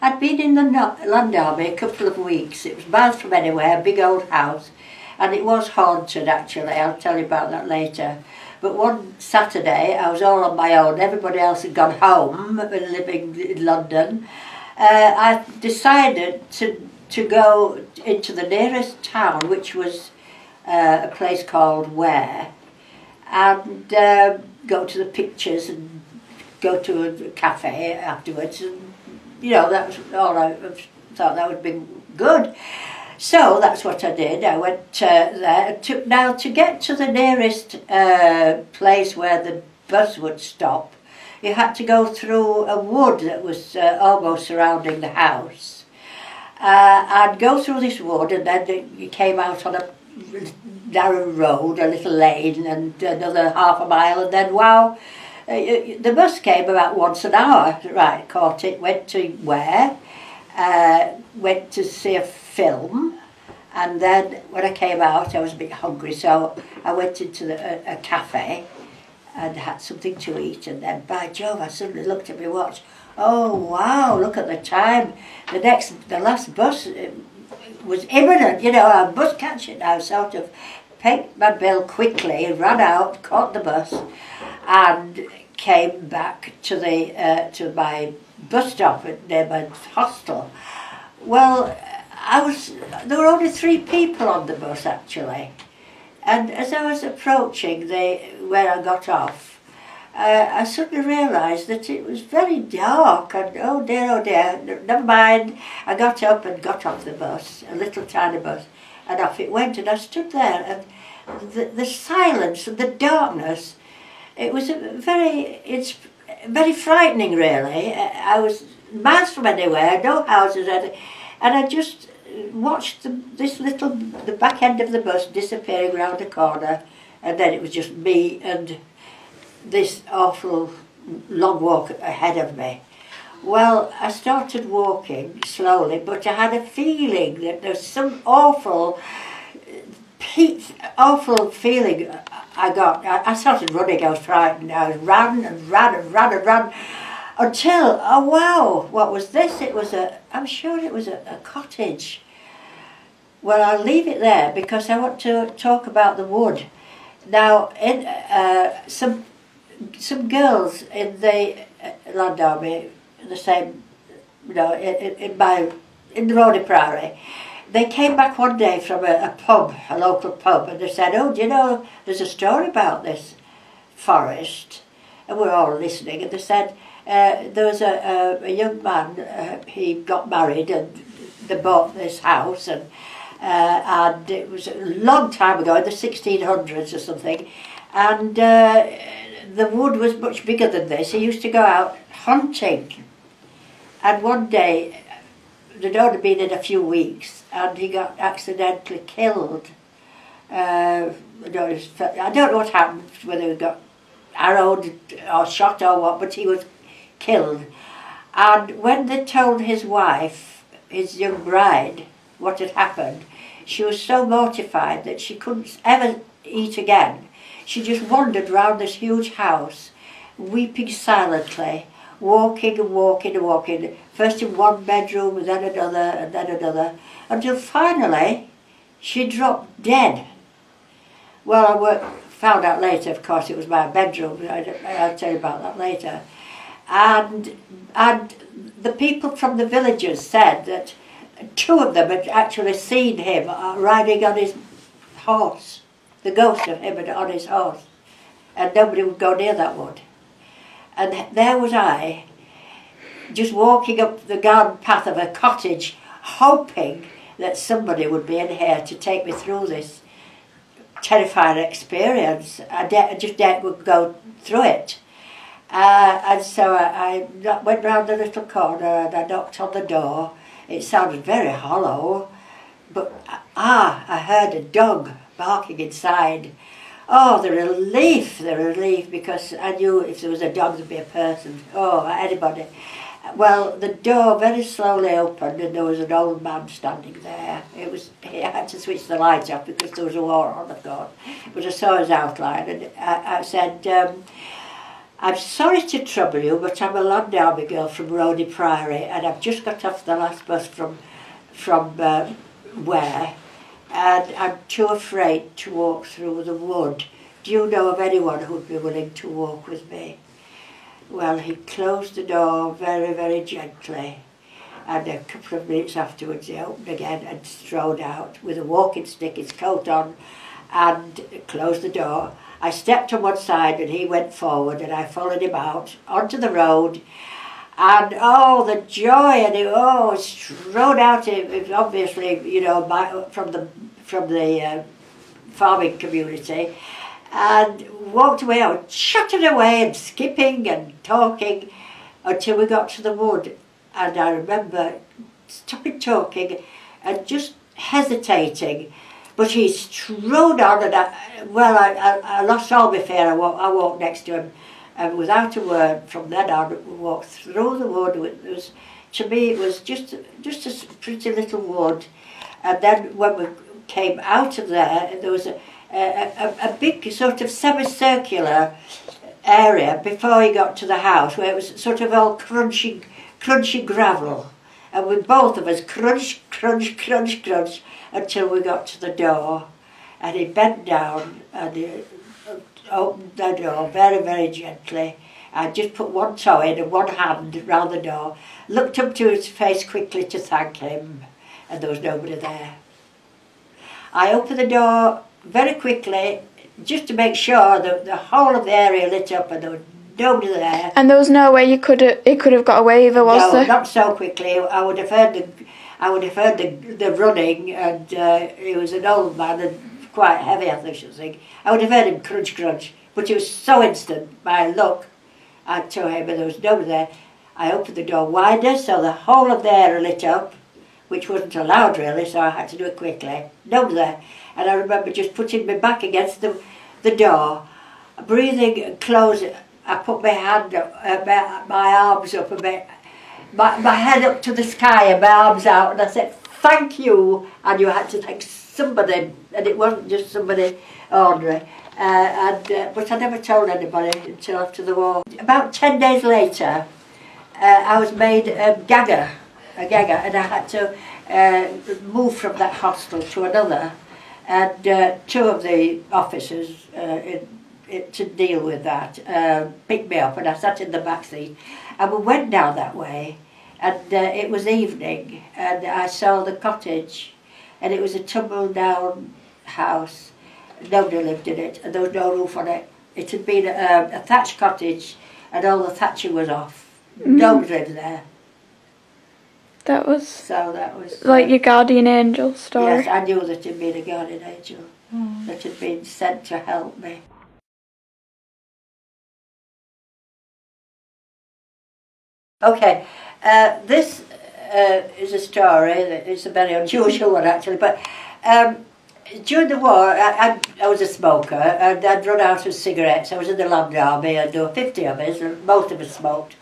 I'd been in the Land Army a couple of weeks. It was miles from anywhere, a big old house, and it was haunted actually. I'll tell you about that later. But one Saturday, I was all on my own. Everybody else had gone home, living in London. I decided to go into the nearest town, which was a place called Ware, and go to the pictures and go to a cafe afterwards. And, you know, that was all I thought that would be good. So that's what I did. I went there. Now, to get to the nearest place where the bus would stop, you had to go through a wood that was almost surrounding the house. I'd go through this wood, and then you came out on a narrow road, a little lane, and another half a mile, and then wow, the bus came about once an hour. Right, caught it, went to Ware, went to see a film, and then when I came out I was a bit hungry, so I went into a cafe and had something to eat, and then by Jove, I suddenly looked at my watch. Oh wow, look at the time. The last bus was imminent, you know, I must catch it now. Sort of paid my bill quickly, ran out, caught the bus, and came back to to my bus stop near my hostel. Well, there were only 3 people on the bus actually, and as I was approaching where I got off, I suddenly realised that it was very dark, and oh dear, never mind. I got up and got off the bus, a little tiny bus, and off it went, and I stood there, and the silence and the darkness, it was it's very frightening really. I was miles from anywhere, no houses, and I just watched the back end of the bus disappearing round the corner, and then it was just me and this awful long walk ahead of me. Well, I started walking slowly, but I had a feeling that there's some awful feeling I got. I started running, I was frightened. I ran until, oh wow, what was this? I'm sure it was a cottage. Well, I'll leave it there because I want to talk about the wood. Now, in some girls in the Land Army, the same, you know, in the Rody Priory, they came back one day from a pub, a local pub, and they said, oh, do you know, there's a story about this forest? And we're all listening, and they said, there was a young man, he got married, and they bought this house, and it was a long time ago, in the 1600s or something, and the wood was much bigger than this. He used to go out hunting, and one day, they'd only been in a few weeks, and he got accidentally killed. I don't know what happened, whether he got arrowed or shot or what, but he was killed. And when they told his wife, his young bride, what had happened, she was so mortified that she couldn't ever eat again. She just wandered round this huge house, weeping silently, walking and walking and walking, first in one bedroom and then another, until finally she dropped dead. Well, I found out later, of course, it was my bedroom. I'll tell you about that later. And the people from the villages said that 2 of them had actually seen him riding on his horse, the ghost of him on his horse, and nobody would go near that wood. And there was I, just walking up the garden path of a cottage, hoping that somebody would be in here to take me through this terrifying experience. I just would go through it. And so I went round the little corner and I knocked on the door. It sounded very hollow, but I heard a dog barking inside. Oh, the relief, because I knew if there was a dog there'd be a person, anybody. Well, the door very slowly opened and there was an old man standing there. I had to switch the lights off because there was a war on, of course. But I saw his outline and I said, I'm sorry to trouble you, but I'm a Land Army girl from Rody Priory, and I've just got off the last bus from where, and I'm too afraid to walk through the wood. Do you know of anyone who'd be willing to walk with me? Well, he closed the door very, very gently, and a couple of minutes afterwards he opened again and strode out with a walking stick, his coat on, and closed the door. I stepped on one side and he went forward, and I followed him out onto the road, and oh, the joy, and he strode out. It was obviously, you know, from the farming community, and walked away. I was chatting away and skipping and talking until we got to the wood, and I remember stopping talking and just hesitating. But he strode on, and I lost all my fear. I walked next to him, and without a word from then on, we walked through the wood. To me, it was just a pretty little wood. And then when we came out of there was a big sort of semicircular area before he got to the house, where it was sort of all crunchy gravel. And we both of us crunch until we got to the door. And he bent down and he opened the door very, very gently. I just put one toe in and one hand round the door, looked up to his face quickly to thank him, and there was nobody there. I opened the door very quickly just to make sure that the whole of the area lit up and there was nobody there. And there was no way it could have got away either, was there? No, not so quickly. I would have heard the running, and he was an old man and quite heavy, I should think. I would have heard him crunch, but it was so instant. My luck, I told him, and there was nobody there. I opened the door wider so the whole of the area lit up, which wasn't allowed really, so I had to do it quickly. Nobody there. And I remember just putting my back against the door, breathing close. I put my hand up, my arms up a bit, my head up to the sky and my arms out, and I said, thank you. And you had to thank somebody, and it wasn't just somebody ordinary. But I never told anybody until after the war. About 10 days later, I was made a gagger, and I had to move from that hostel to another. And two of the officers to deal with that picked me up, and I sat in the back seat, and we went down that way, and it was evening, and I saw the cottage, and it was a tumble down house. Nobody lived in it, and there was no roof on it. It had been a thatched cottage, and all the thatching was off. Nobody lived there. That was like your guardian angel story. Yes, I knew that he'd been a guardian angel that had been sent to help me. Okay, this is a story that is a very unusual one actually, but during the war I was a smoker, and I'd run out of cigarettes. I was in the Land Army, and there were 50 of us, and most of us smoked.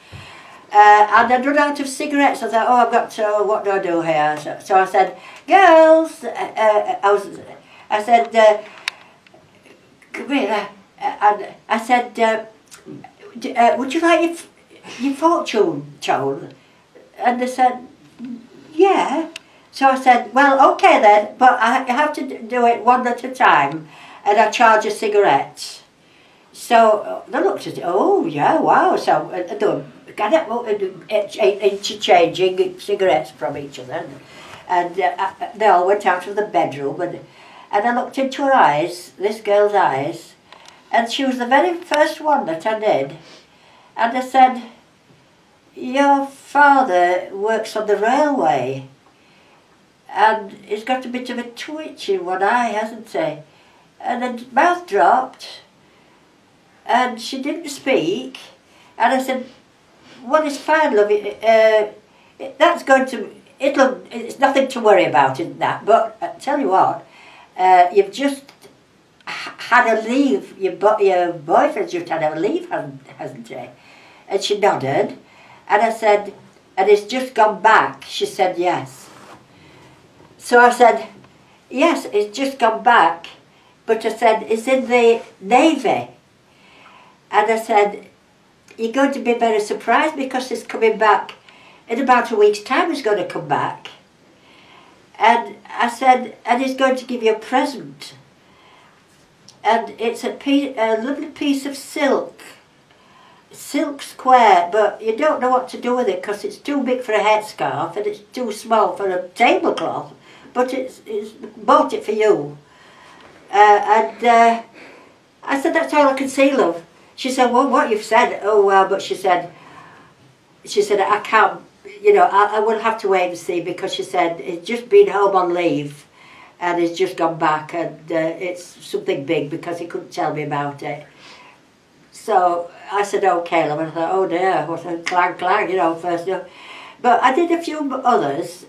And I'd run out of cigarettes. I thought, I've got to, what do I do here? So I said, girls, I said, come here. And I said, would you like your fortune told? And they said, yeah. So I said, well, okay then, but I have to do it one at a time, and I charge a cigarette. So they looked at it, oh yeah, wow. So they were interchanging cigarettes from each other, and they all went out of the bedroom, and I looked into her eyes, this girl's eyes, and she was the very first one that I did. And I said, your father works on the railway, and he's got a bit of a twitch in one eye, hasn't he? And her mouth dropped, and she didn't speak, and I said, well, it's fine, love, that's going to, it's nothing to worry about, isn't that? But I tell you what, you've just had a leave, your boyfriend's just had a leave, hasn't he? And she nodded, and I said, and it's just gone back. She said, yes. So I said, yes, it's just gone back, but I said, it's in the Navy. And I said, you're going to be very surprised because it's coming back. In about a week's time it's going to come back. And I said, and he's going to give you a present. And it's a lovely piece of silk square, but you don't know what to do with it because it's too big for a headscarf and it's too small for a tablecloth. But it's bought it for you. I said, that's all I can see, love. She said, well, what you've said, oh well, but she said, I can't, you know, I will have to wait and see, because she said, he's just been home on leave and he's just gone back, and it's something big because he couldn't tell me about it. So I said, okay, love, and I thought, oh dear, what a clang, you know, first. But I did a few others,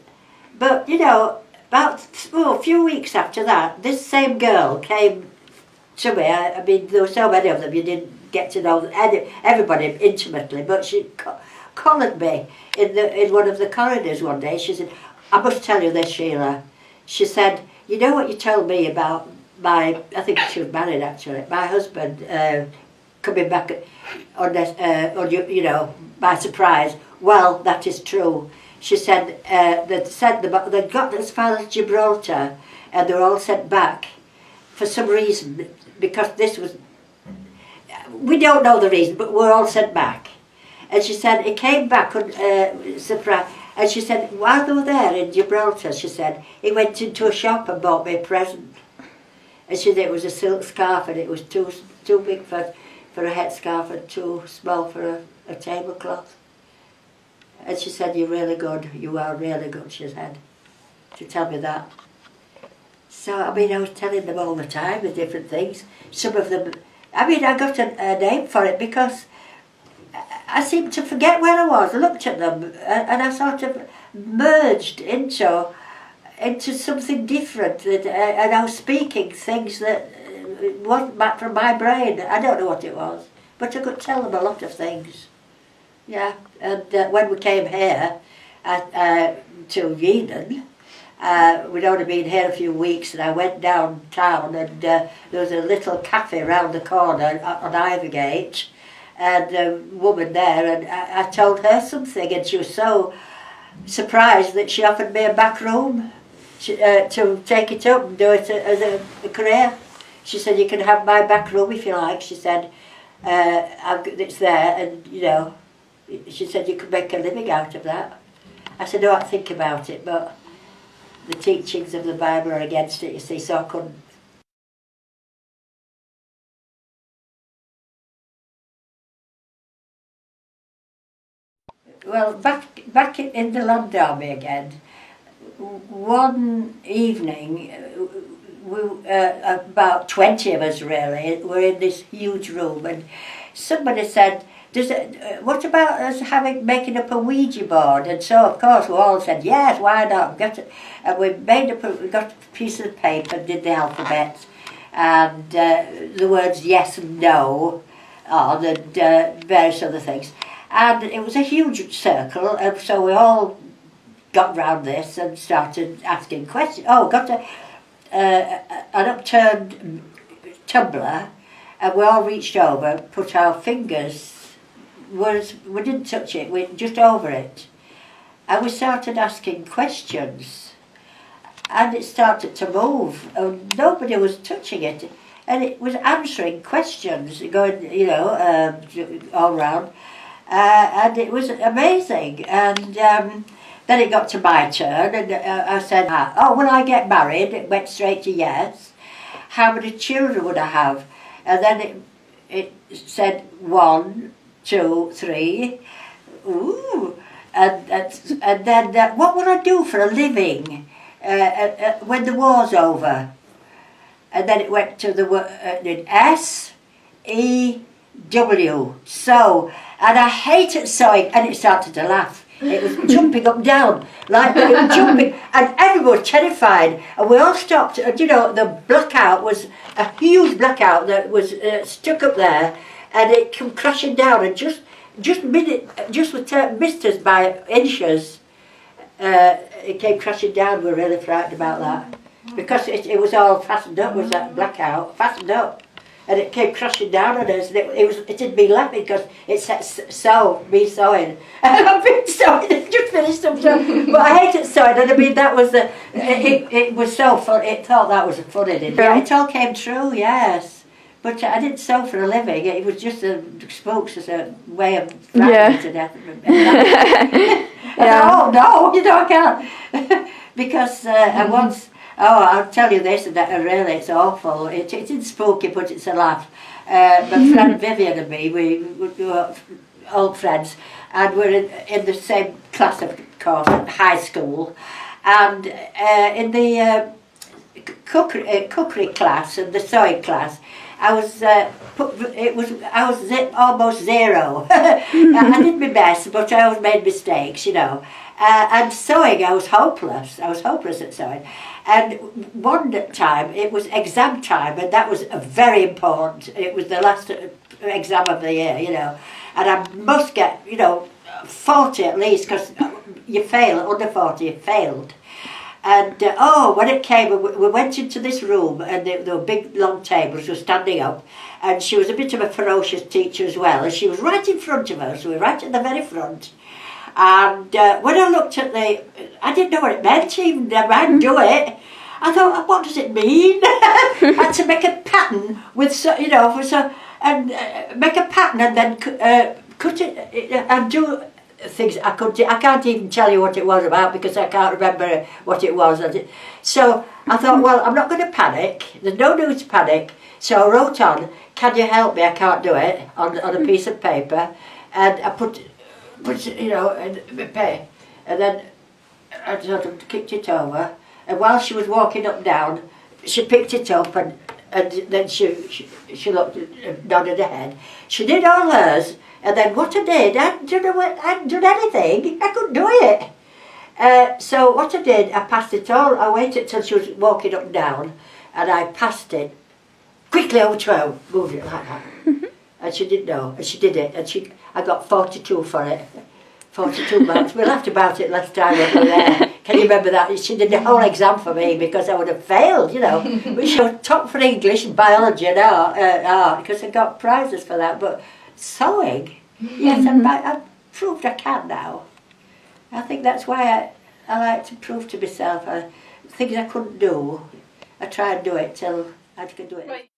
but, you know, about a few weeks after that, this same girl came to me. I mean, there were so many of them, you didn't get to know everybody intimately, but she collared me in one of the corridors one day. She said, I must tell you this, Sheila. She said, you know what you told me about I think she was married actually, my husband coming back on you know, by surprise. Well, that is true. She said they'd got as far as Gibraltar and they were all sent back for some reason, because this was, we don't know the reason, but we're all sent back. And she said it came back on surprise. And she said, while they were there in Gibraltar, she said, he went into a shop and bought me a present. And she said it was a silk scarf and it was too big for a headscarf and too small for a tablecloth. And she said, you're really good, you are really good, she said, to tell me that. So, I mean, I was telling them all the time the different things. Some of them, I mean, I got a name for it because I seemed to forget where I was. I looked at them and I sort of merged into something different, and I was speaking things that wasn't back from my brain. I don't know what it was, but I could tell them a lot of things. Yeah, and when we came here to Yeadon, we'd only been here a few weeks, and I went downtown, and there was a little cafe round the corner on Ivergate, and a woman there, and I told her something, and she was so surprised that she offered me a back room to take it up and do it as a career. She said, you can have my back room if you like. She said, it's there, and you know, she said you could make a living out of that. I said, no, I'd think about it, but the teachings of the Bible are against it, you see, so I couldn't. Well, back in the Land Army again, one evening, about 20 of us really, were in this huge room, and somebody said, what about us making up a Ouija board? And so, of course, we all said, yes, why not? And we got a piece of paper and did the alphabet, and the words yes and no on, and various other things. And it was a huge circle, and so we all got round this and started asking questions. Oh, got an upturned tumbler, and we all reached over, put our fingers, we didn't touch it, we just over it. And we started asking questions, and it started to move, and nobody was touching it. And it was answering questions, going, you know, all round. And it was amazing, and then it got to my turn, and I said, oh, will I get married? It went straight to yes. How many children would I have? And then it said 1, 2, 3. Ooh. And then what will I do for a living when the war's over? And then it went to the S-E-W, sew. And I hated sewing, and it started to laugh. It was jumping up and down, like it was jumping, and everyone was terrified. And we all stopped. And you know, the blackout was a huge blackout that was stuck up there, and it came crashing down. And just missed us by inches. It came crashing down. We were really frightened about that, because it was all fastened up. Was that blackout fastened up? and it came crashing down on us, and it did me laughing because it said me sewing, and I've been sewing and just finished up sewing, but I hated sewing, and I mean that was it was so fun. It thought that was funny, didn't it? Yeah, it all came true, yes. But I didn't sew for a living. It was just spokes as a way of frightening to death. I thought, oh no, I can't, because I once. Oh, I'll tell you this, and that really, it's awful. It isn't spooky, but it's a laugh. My friend Vivian and me, we were old friends, and we're in the same class, of course, at high school. And in the cookery class and the sewing class, I was almost zero. I did my best, but I always made mistakes, and sewing, I was hopeless. I was hopeless at sewing. And one time, it was exam time, and that was very important. It was the last exam of the year, and I must get, 40 at least, because you fail, under 40, you failed. And when it came, we went into this room, and there were big long tables, we were standing up, and she was a bit of a ferocious teacher as well, and she was right in front of us, we were right at the very front. And when I looked at I didn't know what it meant even, never mind do it. I thought, what does it mean? I had to make a pattern with, and make a pattern and then cut it and do things I could do. I can't even tell you what it was about because I can't remember what it was. So I thought, well, I'm not going to panic. There's no need to panic. So I wrote on, can you help me? I can't do it, on a piece of paper. And I put in my pay. And then I sort of kicked it over. And while she was walking up and down, she picked it up and then she looked, nodded her head. She did all hers. And then what I did, I hadn't done anything. I couldn't do it. So what I did, I passed it all. I waited till she was walking up and down, and I passed it quickly over to her, moved it like that. And she didn't know, and she did it, and I got 42 for it. 42 marks. We laughed about it last time we were there. Can you remember that? She did the whole exam for me because I would have failed, But she was top for English and biology and art because I got prizes for that. But sewing, yes, I've proved I can now. I think that's why I like to prove to myself things I couldn't do. I try and do it till I could do it. Right.